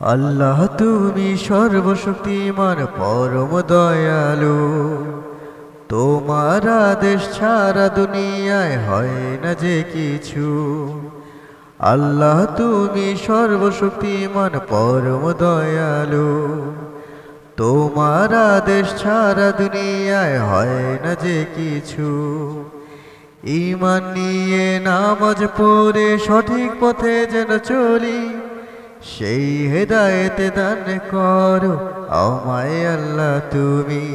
আল্লাহ তুমি সর্বশক্তিমান পরম দয়ালু, তোমার আদেশ ছাড়া দুনিয়ায় হয় না যে কিছু। আল্লাহ তুমি সর্বশক্তিমান পরম দয়ালু, তোমার আদেশ ছাড়া দুনিয়ায় হয় না যে কিছু। ঈমান নিয়ে নামাজ পড়ে সঠিক পথে যেন চলি, সেই হেদায়েত দান করো আমায় আল্লাহ তুমি।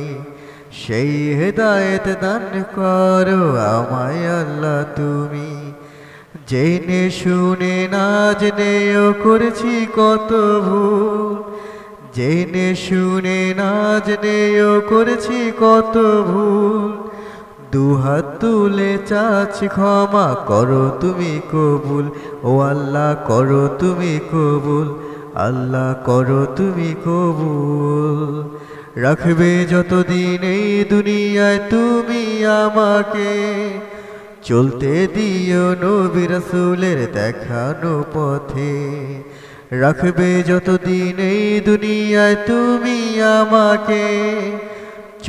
সেই হেদায়েত দান করো আমায় আল্লাহ তুমি। জেনে শুনে না জেনেও করেছি কত ভুল, জেনে শুনে না জেনেও করেছি কত ভুল। দুহাত তুলে চাচ্ছি ক্ষমা করো তুমি কবুল, ও আল্লাহ করো তুমি কবুল, আল্লাহ করো তুমি কবুল। রাখবে যতদিন এই দুনিয়ায় তুমি আমাকে, চলতে দিও নবী রাসূলের দেখানো পথে। রাখবে যতদিন এই দুনিয়ায় তুমি আমাকে,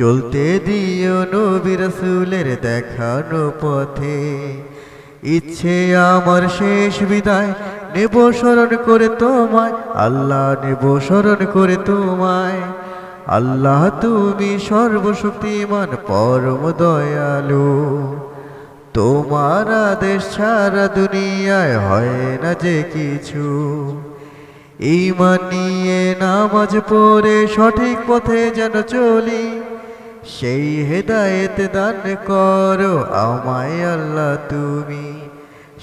চলতে দিও নবী রাসূলের দেখানো পথে। ইচ্ছে আমার শেষ বিদায় নেব স্মরণ করে তোমায়, আল্লাহ নেব স্মরণ করে তোমায়। আল্লাহ তুমি সর্বশক্তিমান পরম দয়ালু, তোমার আদেশ ছাড়া দুনিয়ায় হয় না যে কিছু। ঈমান নিয়ে নামাজ পড়ে সঠিক পথে যেন চলি, সেই হেদায়েত দান করো আমায় আল্লাহ তুমি।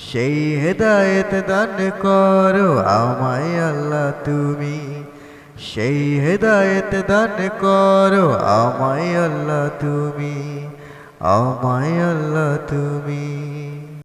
সেই হেদায়েত দান করো আমায় আল্লাহ তুমি। সেই হেদায়েত দান করো আমায় আল্লাহ তুমি, আমায় আল্লাহ তুমি।